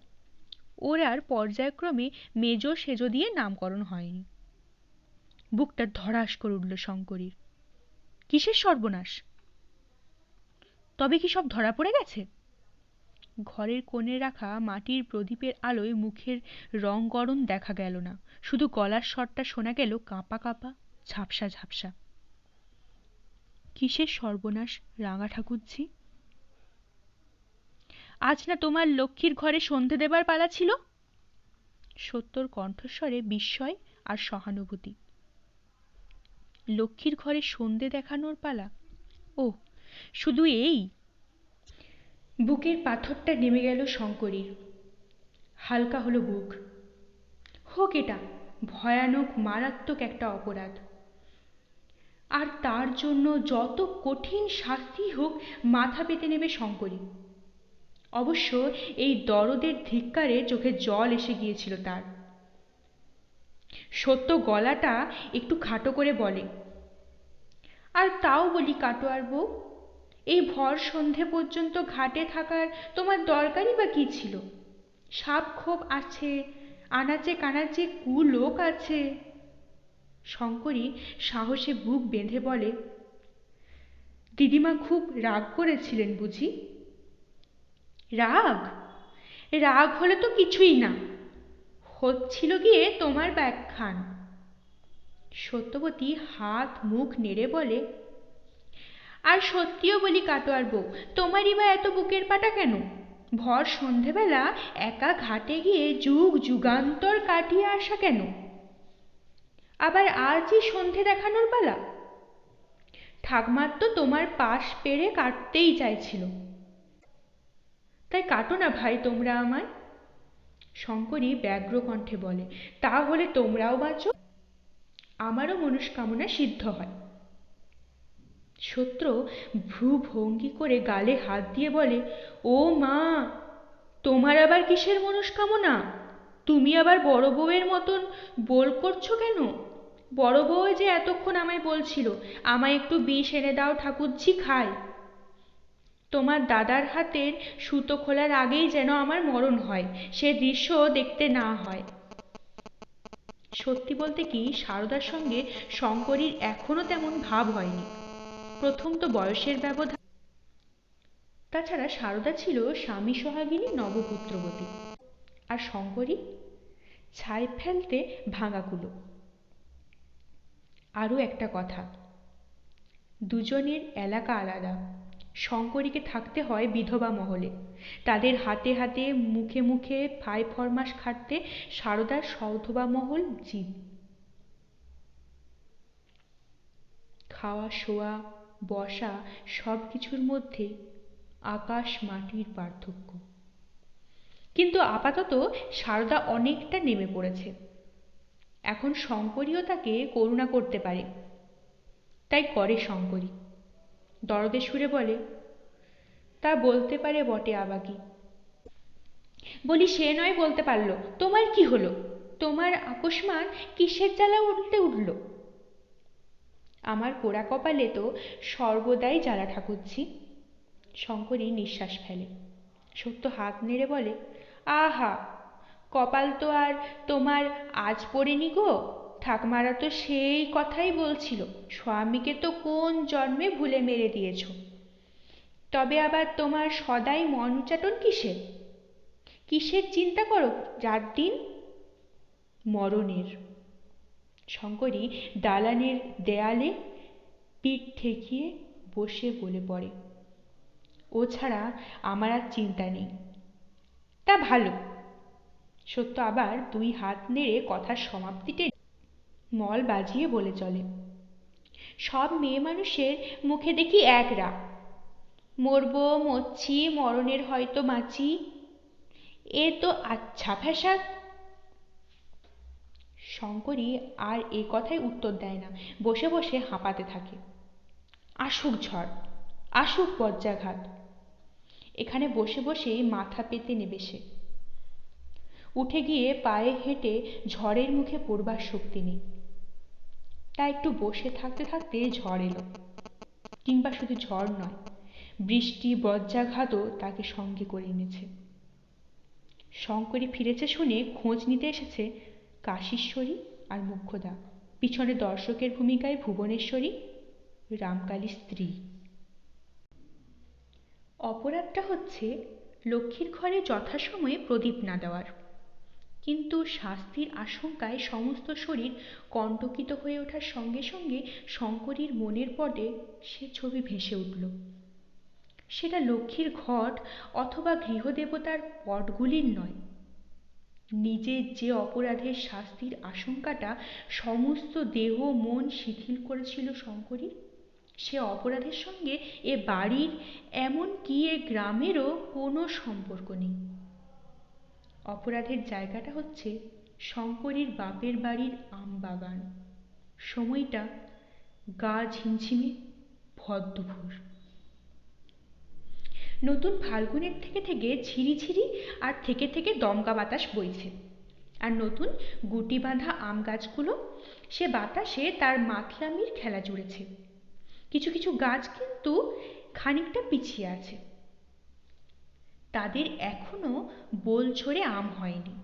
ওর আর পর্যায়ক্রমে মেজ সেজ দিয়ে নামকরণ হয়নি। বুকটা ধড়াস করে উঠল শঙ্করীর। কিসের সর্বনাশ? তবে কি সব ধরা পড়ে গেছে? ঘরের কোণে রাখা মাটির প্রদীপের আলোয় মুখের রং গড়ন দেখা গেল না, শুধু গলার স্বরটা শোনা গেল কাঁপা কাঁপা, ঝাপসা ঝাপসা। কিসের সর্বনাশ রাঙা ঠাকুরঝি? আজ না তোমার লক্ষ্মীর ঘরে সন্ধে দেবার পালা ছিল? সত্যর কণ্ঠস্বরে বিস্ময় আর সহানুভূতি। লক্ষ্মীর ঘরে সন্ধে দেখানোর পালা? ও, শুধু এই? বুকের পাথরটা নেমে গেল শঙ্করীর। হালকা হলো বুক। হোক এটা ভয়ানক মারাত্মক একটা অপরাধ, আর তার জন্য যত কঠিন শাস্তি হোক মাথা পেতে নেবে শঙ্করী। অবশ্য এই দরদের ধিক্কারে চোখে জল এসে গিয়েছিল তার। সত্য গলাটা একটু খাটো করে বলে, আর তাও বলি কাটোয়ার বউ, এই ভর সন্ধে পর্যন্ত ঘাটে থাকার তোমার দরকারই বা কি ছিল? সাপ খোপ আছে, আনাচে কানাচে কুলোক আছে। শঙ্করী সাহসে বুক বেঁধে বলে, দিদিমা খুব রাগ করেছিলেন বুঝি? রাগ? রাগ হলে তো কিছুই না, হচ্ছিল গিয়ে তোমার ব্যাখ্যান। সত্যবতী হাত মুখ নেড়ে বলে, আর সত্যিও বলি কাটোয়ার বউ, তোমারই বা এত বুকের পাটা কেন? ভর সন্ধেবেলা একা ঘাটে গিয়ে যুগ যুগান্তর কাটিয়ে আসা কেন? আবার আজই সন্ধে দেখানোর পালা? ঠাকমার তো তোমার পাশ পেরে কাটতেই চাইছিল, তাই কাটো না ভাই তোমরা আমায়। শঙ্করী ব্যগ্র কণ্ঠে বলে, তা হলে তোমরাও বাঁচো, আমারও মনস্কামনা সিদ্ধ হয়। সত্য ভ্রু ভঙ্গি করে গালে হাত দিয়ে বলে, ও মা, তোমার আবার কিসের মনস্কামনা? তুমি আবার বড় বউয়ের মতন বোল করছো কেন? বড় বউ যে এতক্ষণ আমায় বলছিল, আমায় একটু বিষ এনে দাও ঠাকুরঝি খাই। তোমার দাদার হাতের সুতো খোলার আগেই যেন আমার মরণ হয়, সে দৃশ্য দেখতে না হয়। সত্যি বলতে কি, সারদার সঙ্গে শঙ্করীর এখনো তেমন ভাব হয়নি। প্রথম তো বয়সের ব্যবধান, তাছাড়া সারদা ছিল স্বামী সোহাগিনী নবপুত্রবতী, আর শঙ্করী ছাই ফেলতে ভাঙাকুলো। আরও একটা কথা, দুজনের এলাকা আলাদা। শঙ্করীকে থাকতে হয় বিধবা মহলে, তাদের হাতে হাতে মুখে মুখে ফাই ফরমাস খাটতে সারদার সধবা মহল জীব। খাওয়া শোয়া বসা সব কিছুর মধ্যে আকাশ মাটির পার্থক্য। কিন্তু আপাতত সারদা অনেকটা নেমে পড়েছে, এখন শঙ্করীও তাকে করুণা করতে পারে, তাই করে শঙ্করী। দরদে সুরে বলে, তা বলতে পারে বটে আবাকি। বলি সে নয় বলতে পারলো, তোমার কি হলো? তোমার আকস্মাৎ কিসের জ্বালা উঠল? আমার পোড়া কপালে তো সর্বদাই জ্বালা ঠাকুরঝি। শঙ্করী নিঃশ্বাস ফেলে। সত্য হাত নেড়ে বলে, আহা, কপাল তো আর তোমার আজ পড়েনি গো। ঠাকমারা তো সেই কথাই বলছিল, স্বামীকে তো কোন জন্মে ভুলে মেরে দিয়েছ। তবে আবার তোমার সদাই মন উচাটন কিসের? কিসের চিন্তা করো রাত দিন? মরণের। শঙ্করী দালানের দেয়ালে পিঠ ঠেকিয়ে বসে বলে পড়ে, ও ছাড়া আমার আর চিন্তা নেই। তা ভালো। সত্য আবার দুই হাত নেড়ে কথার সমাপ্তিতে মল বাজিয়ে বলে চলে, সব মেয়ে মানুষের মুখে দেখি এক রাগ, মরবো মরছি, মরণের হয়তো বাঁচি, এ তো আচ্ছা ফ্যাসাদ। শঙ্করী আর এ কথায় উত্তর দেয় না, বসে বসে হাঁপাতে থাকে। আসুক ঝড়, আসুক বজ্রাঘাত, এখানে বসে বসেই মাথা পেতে নেবে সে। উঠে গিয়ে পায়ে হেঁটে ঝড়ের মুখে পড়বার শক্তি নেই। তা একটু বসে থাকতে থাকতে ঝড় এলো, কিংবা শুধু ঝড় নয়, বৃষ্টি বজ্রাঘাতও তাকে সঙ্গে করে এনেছে। শঙ্করী ফিরেছে শুনে খোঁজ নিতে এসেছে কাশীশ্বরী আর মুখ্যদা, পিছনে দর্শকের ভূমিকায় ভুবনেশ্বরী, রামকালীর স্ত্রী। অপরাধটা হচ্ছে লক্ষ্মীর ঘরে যথাসময়ে প্রদীপ না দেওয়ার। কিন্তু শাস্তির আশঙ্কায় সমস্ত শরীর কণ্টকিত হয়ে ওঠার সঙ্গে সঙ্গে শঙ্করীর মনের পটে সে ছবি ভেসে উঠল। সেটা লক্ষ্মীর ঘট অথবা গৃহদেবতার পটগুলির নয়। নিজের যে অপরাধের শাস্তির আশঙ্কাটা সমস্ত দেহ মন শিথিল করেছিল শঙ্করীর, সে অপরাধের সঙ্গে এ বাড়ির এমনকি এ গ্রামেরও কোনো সম্পর্ক নেই। অপরাধের জায়গাটা হচ্ছে শঙ্করীর বাপের বাড়ির আমবাগান। সময়টা গা ঝিমঝিমে ভর-দুপুর। নতুন ফাল্গুনের থেকে থেকে ঝিরিঝিরি আর থেকে থেকে দমকা বাতাস বইছে। আর নতুন গুটি বাঁধা আম গাছগুলো সে বাতাসে তার মাতলামির খেলা জুড়েছে। কিছু কিছু গাছ কিন্তু খানিকটা পিছিয়ে আছে, তাদের এখনো বোল ঝরে আম হয়নি।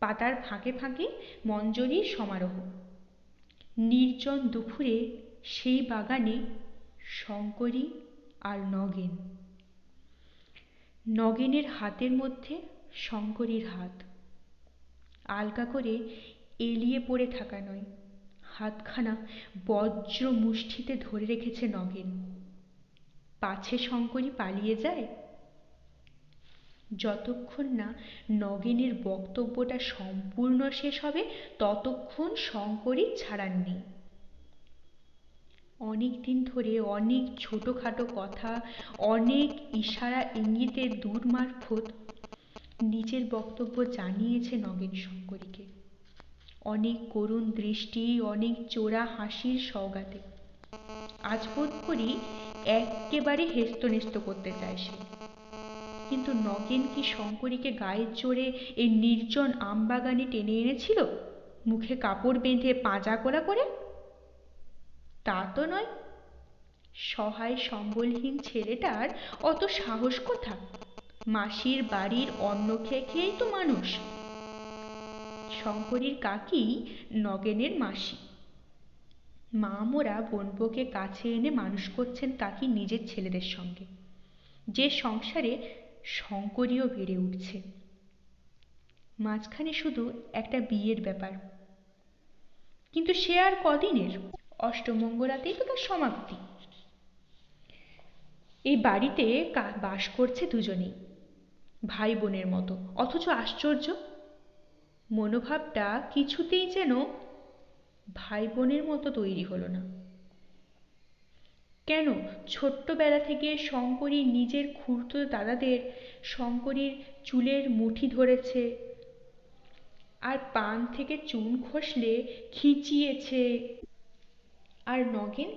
পাতার ফাঁকে ফাঁকে মঞ্জরির সমারোহ। নির্জন দুপুরে সেই বাগানে শঙ্করী আর নগেন। নগেনের হাতের মধ্যে শঙ্করীর হাত, আলগা করে এলিয়ে পড়ে থাকা নয়, হাতখানা বজ্র মুষ্টিতে ধরে রেখেছে নগেন। পাছে শঙ্করী পালিয়ে যায়। যতক্ষণ না নগেনের বক্তব্যটা সম্পূর্ণ শেষ হবে ততক্ষণ শঙ্করী ছাড়ার নেই। অনেক দিন ধরে অনেক ছোটখাটো কথা, অনেক ইশারা ইঙ্গিতের দূর মারফত নিজের বক্তব্য জানিয়েছে নগেন শঙ্করীকে। অনেক করুণ দৃষ্টি, অনেক চোরা হাসির সওগাতে। আজ বোধ করি একেবারে হেস্তনেস্ত করতে চায় সে। কিন্তু নগেন কি শঙ্করীকে গায়ের জোরে এই নির্জন আমবাগানে টেনে এনেছিল, মুখে কাপড় বেঁধে পাঁজা কোলা করে? তা তো নয়। সহায় সম্বলহীন ছেলেটার অত সাহস কোথা? মাসির বাড়ির অন্ন খেয়ে খেয়েই তো মানুষ। শঙ্করীর কাকি নগেনের মাসি। মা মোরা বোনপোকে কাছে এনে মানুষ করছেন কাকি নিজের ছেলেদের সঙ্গে, যে সংসারে শঙ্করীও বেড়ে উঠছে। মাঝখানে শুধু একটা বিয়ের ব্যাপার, কিন্তু সে আর কদিনের? অষ্টমঙ্গলাতেই তো তার সমাপ্তি। এই বাড়িতে বাস করছে দুজনেই, ভাই বোনের মতো, অথচ আশ্চর্য, মনোভাবটা কিছুতেই যেন ভাই বোনের মতো তৈরি হলো না। কেন ছোট্টবেলা থেকে শঙ্করী নিজের খুড়তো দাদাদের শঙ্করীর চুলের মুঠি ধরেছে, আর পান থেকে চুন খসলে খিঁচিয়েছে। আর নগেন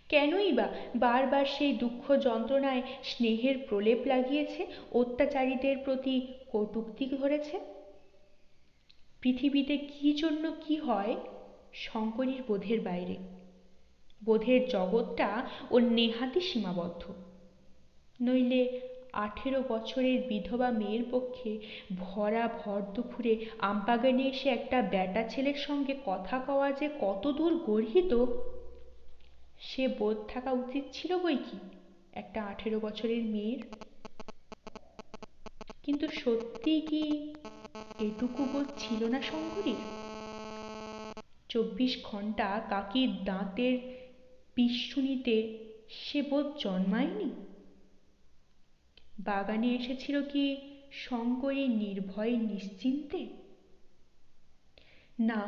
কেনই বা বারবার সেই দুঃখ যন্ত্রণায় স্নেহের প্রলেপ লাগিয়েছে, অত্যাচারীদের প্রতি কটূক্তি ধরেছে? পৃথিবীতে কি জন্য কি হয় শঙ্করীর বোধের বাইরে। বোধের জগৎটা ওর নেহাতি সীমাবদ্ধ। নইলে 18 বছরের বিধবা মেয়ের পক্ষে ভরা ভর দুপুরে আমবাগানে এসে একটা ব্যাটা ছেলের সঙ্গে কথা কওয়া যে কত দূর গর্হিত সে বোধ থাকা উচিত ছিল বই কি একটা 18 বছরের মেয়ের। কিন্তু সত্যি কি এটুকু বোধ ছিল না শঙ্করীর? 24 ঘন্টা কাকির দাঁতের পিসুনিতে সে বোধ জন্মায়নি? বাগানে এসেছিল কি শঙ্করী নির্ভয়ে নিশ্চিন্তে? না,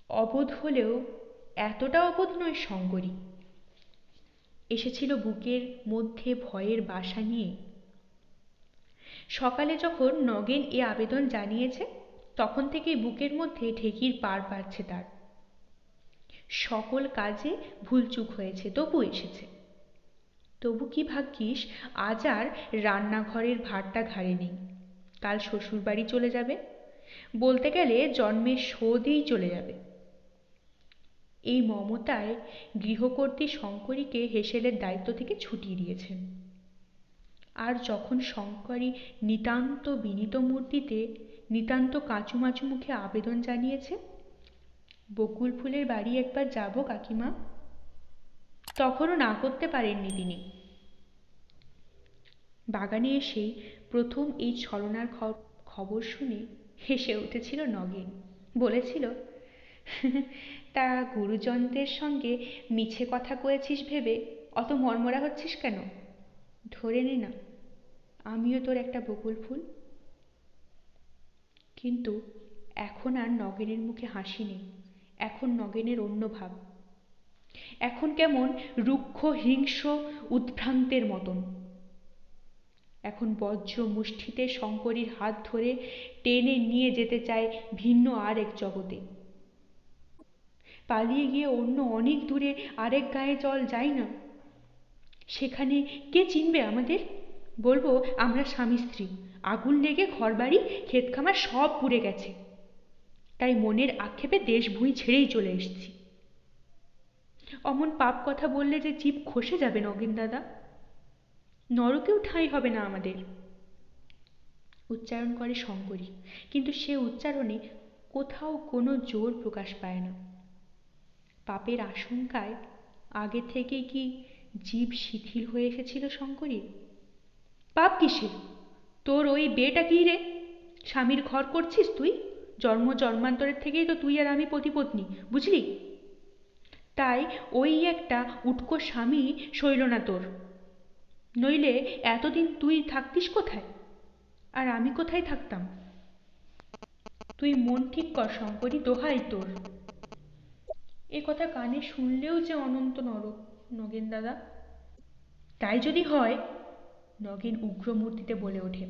অবোধ হলেও এতটা অবোধ নয় শঙ্করী। এসেছিল বুকের মধ্যে ভয়ের বাসা নিয়ে। সকালে যখন নগেন এ আবেদন জানিয়েছে তখন থেকেই বুকের মধ্যে ঢেকির পার পাচ্ছে তার। সকল কাজে ভুলচুক হয়েছে, তবু এসেছে। তবু কি ভাগ্যিস আজ আর রান্নাঘরের ভারটা ঘাড়ে নেই। কাল শ্বশুর বাড়ি চলে যাবে, বলতে গেলে জন্মের শোধেই চলে যাবে। এই মমতায় গৃহকর্ত্রী শঙ্করীকে হেসেলের দায়িত্ব থেকে ছুটিয়ে দিয়েছেন। আর যখন শঙ্করী নিতান্ত বিনীত মূর্তিতে নিতান্ত কাঁচুমাচু মুখে আবেদন জানিয়েছে, বকুল ফুলের বাড়ি একবার যাব কাকিমা, তখনও না করতে পারেননি তিনি। বাগানে এসেই প্রথম এই ছলনার খবর শুনে হেসে উঠেছিল নগেন। বলেছিল, তা গুরুজনদের সঙ্গে মিছে কথা কয়েছিস ভেবে অত মর্মরা হচ্ছিস কেন? ধরে নে না, আমিও তোর একটা বকুল ফুল। কিন্তু এখন আর নগেনের মুখে হাসি নেই। এখন নগেনের অন্য ভাব। এখন কেমন রুক্ষ হিংস্র উদ্ভ্রান্তের মতন। এখন বজ্র মুষ্টিতে শঙ্করীর হাত ধরে টেনে নিয়ে যেতে চায় ভিন্ন আর এক জগতে। পালিয়ে গিয়ে অন্য অনেক দূরে আরেক গায়ে চল যাই না, সেখানে কে চিনবে আমাদের? বলবো আমরা স্বামী স্ত্রী, আগুন লেগে ঘরবাড়ি ক্ষেত খামার সব পুড়ে গেছে, তাই মনের আক্ষেপে দেশ ভুঁই ছেড়েই চলে এসেছি। অমন পাপ কথা বললে যে জিভ খসে যাবে নগেন দাদা, নরকেও ঠাঁই হবে না আমাদের। উচ্চারণ করে শঙ্করী, কিন্তু সে উচ্চারণে কোথাও কোনো জোর প্রকাশ পায় না। পাপের আশঙ্কায় আগে থেকে কি জীব শিথিল হয়ে এসেছিল শঙ্করীর? পাপ কিসের? তোর ওই বেটা কি রে? স্বামীর ঘর করছিস তুই? জন্ম জন্মান্তরের থেকেই তো তুই আর আমি পতিপত্নী, বুঝলি? তাই ওই একটা উটকো স্বামী সইল না তোর। নইলে এতদিন তুই থাকতিস কোথায়, আর আমি কোথায় থাকতাম? তুই মন ঠিক কর শঙ্করী, দোহাই তোর। এ কথা কানে শুনলেও যে অনন্ত নরক নগেন দাদা। তাই যদি হয়, নগেন উগ্রমূর্তিতে বলে ওঠে,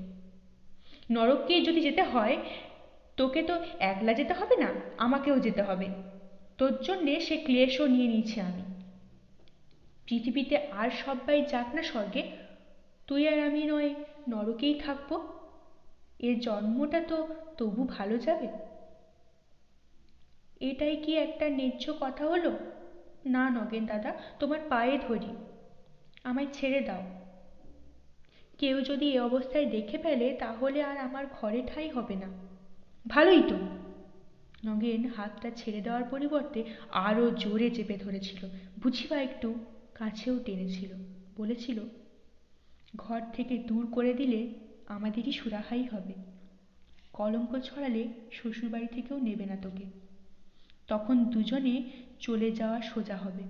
নরককে যদি যেতে হয় তোকে তো একলা যেতে হবে না, আমাকেও যেতে হবে। তোর জন্যে সে ক্লেশও নিয়ে নিয়েছি আমি। পৃথিবীতে আর সবাই যাক না স্বর্গে, তুই আর আমি নয় নরকেই থাকবো। এর জন্মটা তো তবু ভালো যাবে। এটাই কি একটা ন্যায্য কথা হলো? না নগেন দাদা, তোমার পায়ে ধরি, আমায় ছেড়ে দাও। কেউ যদি এ অবস্থায় দেখে ফেলে তাহলে আর আমার ঘরে ঠাঁই হবে না। ভালোই তো। নগেন হাতটা ছেড়ে দেওয়ার পরিবর্তে আরো জোরে চেপে ধরেছিল, বুঝিবা একটু কাছেও টেনেছিল। বলেছিল, ঘর থেকে দূর করে দিলে আমাদেরই সুরাহাই হবে। কলঙ্ক ছড়ালে শ্বশুরবাড়ি থেকেও নেবে না তোকে। তখন দুজনে চলে যাওয়া সোজা হবে,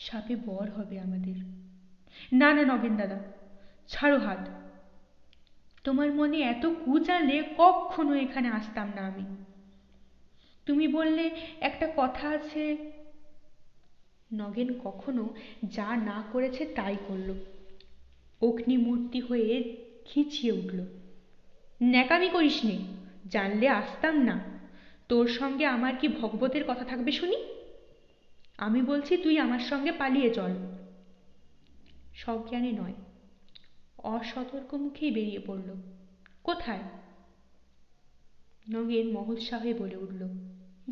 সাপে বর হবে আমাদের। না না নগেন দাদা, ছাড়ো হাত। তোমার মনে এত কুচালে কখনো এখানে আসতাম না আমি। তুমি বললে একটা কথা আছে। নগেন কখনো যা না করেছে তাই করল, অগ্নিমূর্তি হয়ে খিঁচিয়ে উঠল। ন্যাকামি করিস নে, জানলে আসতাম না। তোর সঙ্গে আমার কি ভগবতের কথা থাকবে শুনি? আমি বলছি তুই আমার সঙ্গে পালিয়ে চল। সজ্ঞানে নয়, অসতর্ক মুখেই বেরিয়ে পড়ল। কোথায়? নগেন মহোৎসাহে বলে উঠল,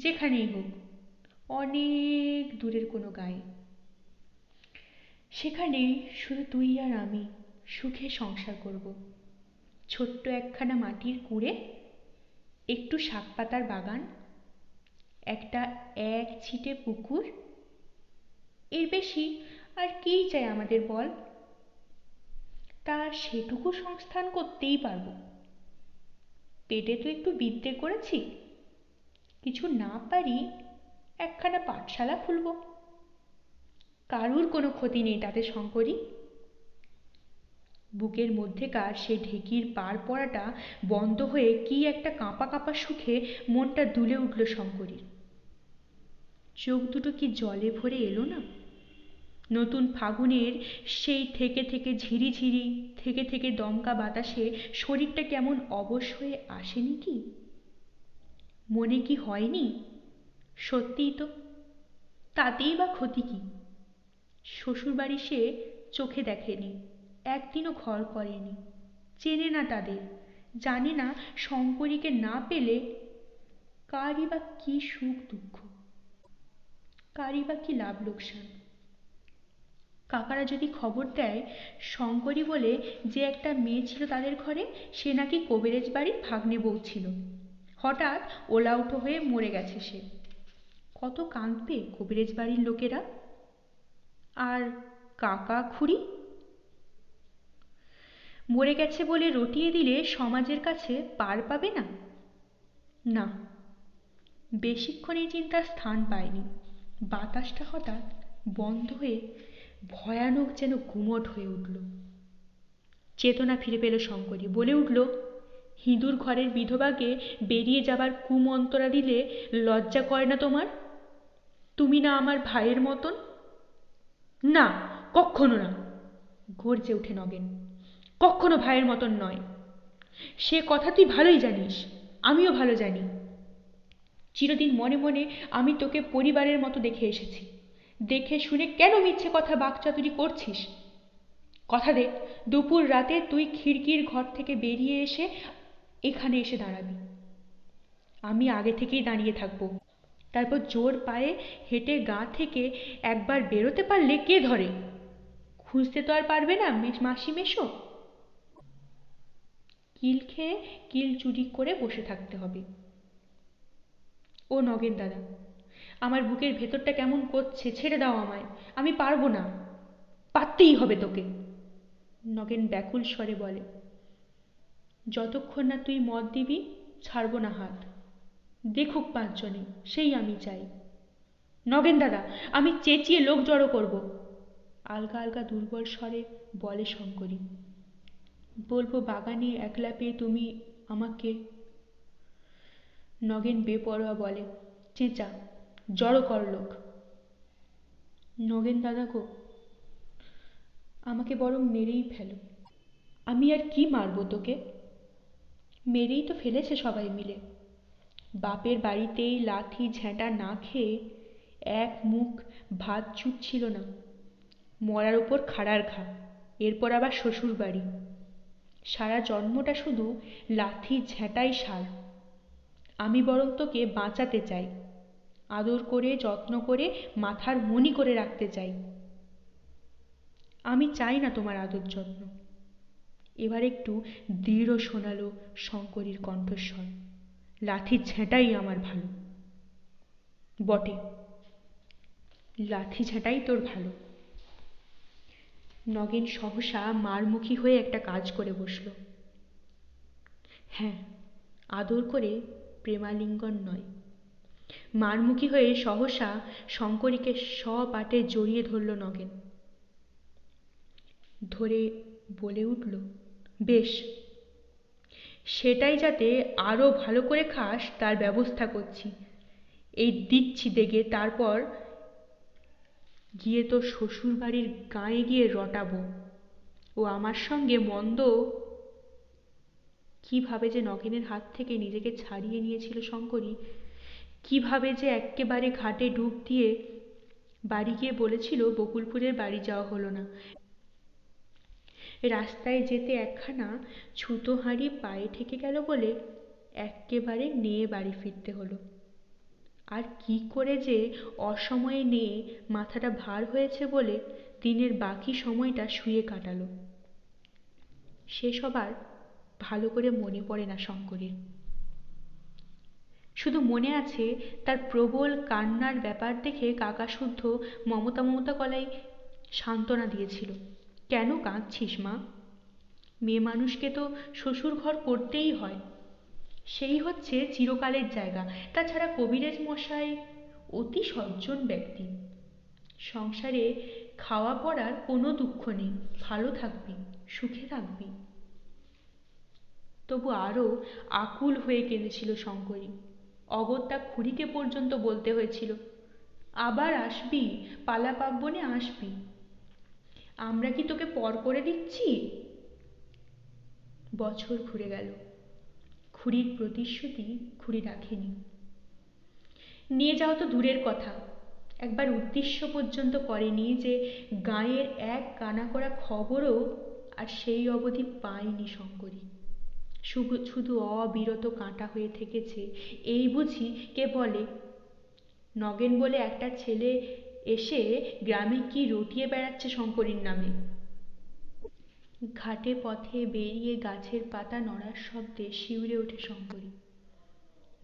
যেখানেই হোক, অনেক দূরের কোনো গায়ে। সেখানে শুধু তুই আর আমি সুখে সংসার করব। ছোট্ট একখানা মাটির কুঁড়ে, একটু শাকপাতার বাগান, একটা এক ছিটে পুকুর, এর বেশি আর কী চাই আমাদের বল? তা সেটুকু সংস্থান করতেই পারবো। পেটে তো একটু বিদ্যে করেছি, কিছু না পারি একখানা পাঠশালা খুলব। কারুর কোনো ক্ষতি নেই তাতে শঙ্করী। বুকের মধ্যেকার সে ঢেকির পার পড়াটা বন্ধ হয়ে কি একটা কাঁপা কাঁপা সুখে মনটা দুলে উঠল শঙ্করীর। চোখ দুটো কি জলে ভরে এলো না? নতুন ফাগুনের সেই থেকে থেকে ঝিরিঝিরি থেকে থেকে দমকা বাতাসে শরীরটা কেমন অবশ হয়ে আসেনি কি? মনে কি হয়নি? সত্যিই তো, তাতেই বা ক্ষতি কি? শ্বশুরবাড়ি সে চোখে দেখেনি, একদিনও ঘর করেনি, চেনে না তাদের, জানে না শঙ্করীকে না পেলে কারই বা কি সুখ দুঃখ, কারই বা কি লাভ লোকসান। কাকারা যদি খবর দেয় শঙ্করী বলে যে একটা মেয়ে ছিল তাদের ঘরে, সে নাকি কবিরাজ বাড়ির ভাগ্নে বউ ছিল, হঠাৎ ওলাউঠো হয়ে মরে গেছে সে, কত কাঁদবে কবিরাজ বাড়ির লোকেরা। আর কাকা খুড়ি মরে গেছে বলে রটিয়ে দিলে সমাজের কাছে পার পাবে না? না, বেশিক্ষণ এই চিন্তার স্থান পায়নি। বাতাসটা হঠাৎ বন্ধ হয়ে ভয়ানক যেন গুমট হয়ে উঠল। চেতনা ফিরে পেল শঙ্করী, বলে উঠল, হিঁদুর ঘরের বিধবাকে বেরিয়ে যাবার কুমন্তরা দিলে লজ্জা করে না তোমার? তুমি না আমার ভাইয়ের মতন? না, কক্ষনো না, গর্জে উঠে নগেন। কক্ষনো ভাইয়ের মতন নয়, সে কথা তুই ভালোই জানিস, আমিও ভালো জানি। চিরদিন মনে মনে আমি তোকে পরিবারের মতো দেখে এসেছি, দেখে শুনে কেন মিথ্যে কথা বাকচাতুরি করছিস? কথা দে, দুপুর রাতে তুই খিড়কির ঘর থেকে বেরিয়ে এসে এখানে এসে দাঁড়াবি। আমি আগে থেকেই দাঁড়িয়ে থাকবো, তারপর জোর পায়ে হেঁটে গা থেকে একবার বেরোতে পারলে কে ধরে? খুঁজতে তো আর পারবে না মাসি মেশো। কিল খেয়ে কিল চুরি করে বসে থাকতে হবে। ও নগেন দাদা, আমার বুকের ভেতরটা কেমন করছে, ছেড়ে দাও আমায়, আমি পারবো না। পারতেই হবে তোকে, নগেন ব্যাকুল স্বরে বলে। যতক্ষণ না তুই মত দিবি ছাড়বো না হাত, দেখুক পাঁচজনে, সেই আমি চাই। নগেন দাদা, আমি চেঁচিয়ে লোক জড়ো করব, আলগা আলগা দুর্বল স্বরে বলে শঙ্করী। বলবো বাগানে একলা পেয়ে তুমি আমাকে। নগেন বেপরোয়া বলে, চেঁচা, জড়ো কর লোক। নগেন দাদা গো, আমাকে বরং মেরেই ফেলো। আমি আর কি মারবো তোকে? মেরেই তো ফেলেছে সবাই মিলে। বাপের বাড়িতেই লাথি ঝেঁটা না খেয়ে এক মুখ ভাত জুটছিল না, মরার উপর খাড়ার ঘা, এরপর আবার শ্বশুর বাড়ি। সারা জন্মটা শুধু লাথি ঝেঁটাই সার। আমি বরং তোকে বাঁচাতে চাই, আদর করে যত্ন করে মাথার মণি করে রাখতে চাই। আমি চাই না তোমার আদর যত্ন। এবার একটু দৃঢ় শোনালো শঙ্করীর কণ্ঠস্বর, লাঠির ঝেঁটাই আমার ভালো। বটে, লাঠি ঝাঁটাই তোর ভালো। নগেন সহসা মারমুখী হয়ে একটা কাজ করে বসল। হ্যাঁ, আদর করে প্রেমালিঙ্গন নয়। মারমুখী হয়ে সহসা শঙ্করীকে সপাটে জড়িয়ে ধরল নগেন, ধরে বলে উঠল, বেশ, সেটাই যাতে আরো ভালো করে খাস তার ব্যবস্থা করছি, এই দিচ্ছি দেগে, তারপর গিয়ে তোর শ্বশুর বাড়ির গাঁয়ে গিয়ে রটাবো। ও আমার সঙ্গে মন্দ। কিভাবে যে নগেনের হাত থেকে নিজেকে ছাড়িয়ে নিয়েছিল শঙ্করী, কিভাবে যে এক্কেবারে ঘাটে ডুব দিয়ে বাড়ি গিয়ে বলেছিল বকুলপুরের বাড়ি যাওয়া হলো না, রাস্তায় যেতে একখানা ছুতো হাঁড়ি পায়ে ঠেকে গেল বলে এক্কেবারে নেয়ে বাড়ি ফিরতে হলো। আর কি করে যে অসময়ে নিয়ে মাথাটা ভার হয়েছে বলে দিনের বাকি সময়টা শুয়ে কাটালো, সেসব আর ভালো করে মনে পড়ে না শঙ্করীর। শুধু মনে আছে তার প্রবল কান্নার ব্যাপার দেখে কাকা শুদ্ধ মমতা মমতা গলায় সান্ত্বনা দিয়েছিল, কেন কাঁদছিস মা? মেয়ে মানুষকে তো শ্বশুর ঘর করতেই হয়, সেই হচ্ছে চিরকালের জায়গা। তাছাড়া কবিরাজ মশাই অতি সজ্জন ব্যক্তি, সংসারে খাওয়া পড়ার কোনো দুঃখ নেই, ভালো থাকবি, সুখে থাকবি। তবু আরো আকুল হয়ে কেঁদেছিল শঙ্করী, অগত্যা খুড়িকে পর্যন্ত বলতে হয়েছিল, আবার আসবি, পালা পার্বণে আসবি, আমরা কি তোকে পর করে দিচ্ছি? বছর ঘুরে গেল, খুড়ির প্রতিশ্রুতি খুড়ি রাখেনি। নিয়ে যাওয়া তো দূরের কথা, একবার উদ্দেশ্য পর্যন্ত করেনি যে গাঁয়ের এক কানা করা খবরও আর সেই অবধি পায়নি শঙ্করী। শুধু শুধু অবিরত কাঁটা হয়ে থেকেছে এই বুঝি কে বলে। নগেন বলে একটা ছেলে এসে গ্রামে কি রটিয়ে বেড়াচ্ছে শঙ্করীর নামে। ঘাটে পথে বেরিয়ে গাছের পাতা নড়ার শব্দে শিউরে ওঠে শঙ্করী।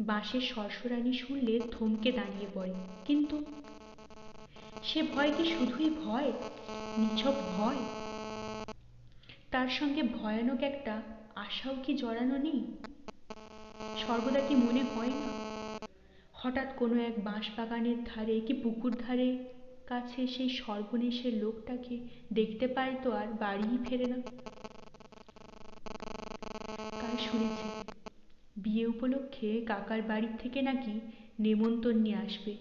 বাঁশের সরসরানি শুনলে থমকে দাঁড়িয়ে পড়ে, কিন্তু সে ভয় কি শুধুই ভয়, নিছক ভয়? তার সঙ্গে ভয়ানক একটা আশাও কি জড়ানো নেই? সর্বদা কি মনে হয় না হঠাৎ কোনো এক বাঁশ বাগানের ধারে কি পুকুর ধারে কাছে সেই সর্বনেশের লোকটাকে দেখতে পায় তো আর বাড়িই ফেরে না? কাল শুনেছে বিয়ে উপলক্ষে কাকার বাড়ি থেকে নাকি নেমন্তন্নি আসবে।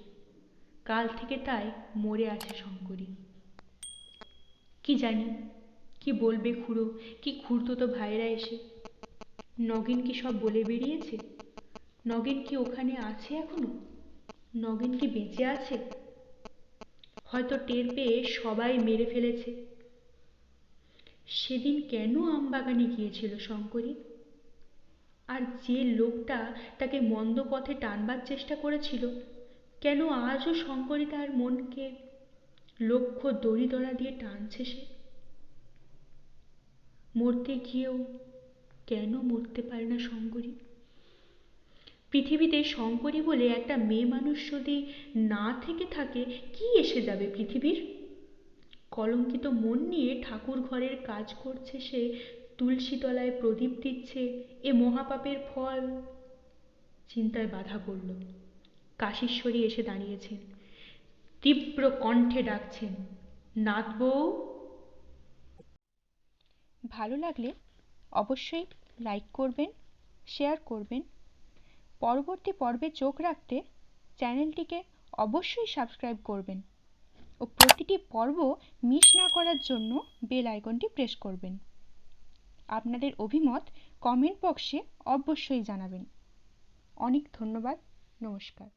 কাল থেকে তাই মরে আছে শঙ্করী। কি জানি কি বলবে খুড়ো কি খুড়তুতো ভাইরা এসে। নগেন কি সব বলে বেরিয়েছে? নগেন কি ওখানে আছে এখনো? নগেন কি বেঁচে আছে? হয়তো টের পেয়ে সবাই মেরে ফেলেছে। সেদিন কেন আমবাগানে গিয়েছিল শঙ্করী? আর যে লোকটা তাকে মন্দ পথে টানবার চেষ্টা করেছিল, কেন আজও শঙ্করী তার মনকে লক্ষ্য দড়িদড়া দিয়ে টানছে সে? মরতে গিয়েও কেন মরতে পারে না শঙ্করী? পৃথিবীতে শঙ্করী বলে একটা মেয়ে মানুষ যদি না থেকে থাকে, কি এসে যাবে পৃথিবীর? কলঙ্কিত মন নিয়ে ঠাকুর ঘরের কাজ করছে সে, তুলসী তলায় প্রদীপ দিচ্ছে, এ মহাপাপের ফল। চিন্তায় বাধা পড়ল। কাশীশ্বরী এসে দাঁড়িয়েছেন, তীব্র কণ্ঠে ডাকছেন, নাথ বউ। ভালো লাগলে অবশ্যই লাইক করবেন, শেয়ার করবেন। পরবর্তী পর্বে চোখ রাখতে চ্যানেলটিকে অবশ্যই সাবস্ক্রাইব করবেন ও প্রতিটি পর্ব মিস না করার জন্য বেল আইকনটি প্রেস করবেন। আপনাদের অভিমত কমেন্ট বক্সে অবশ্যই জানাবেন। অনেক ধন্যবাদ। নমস্কার।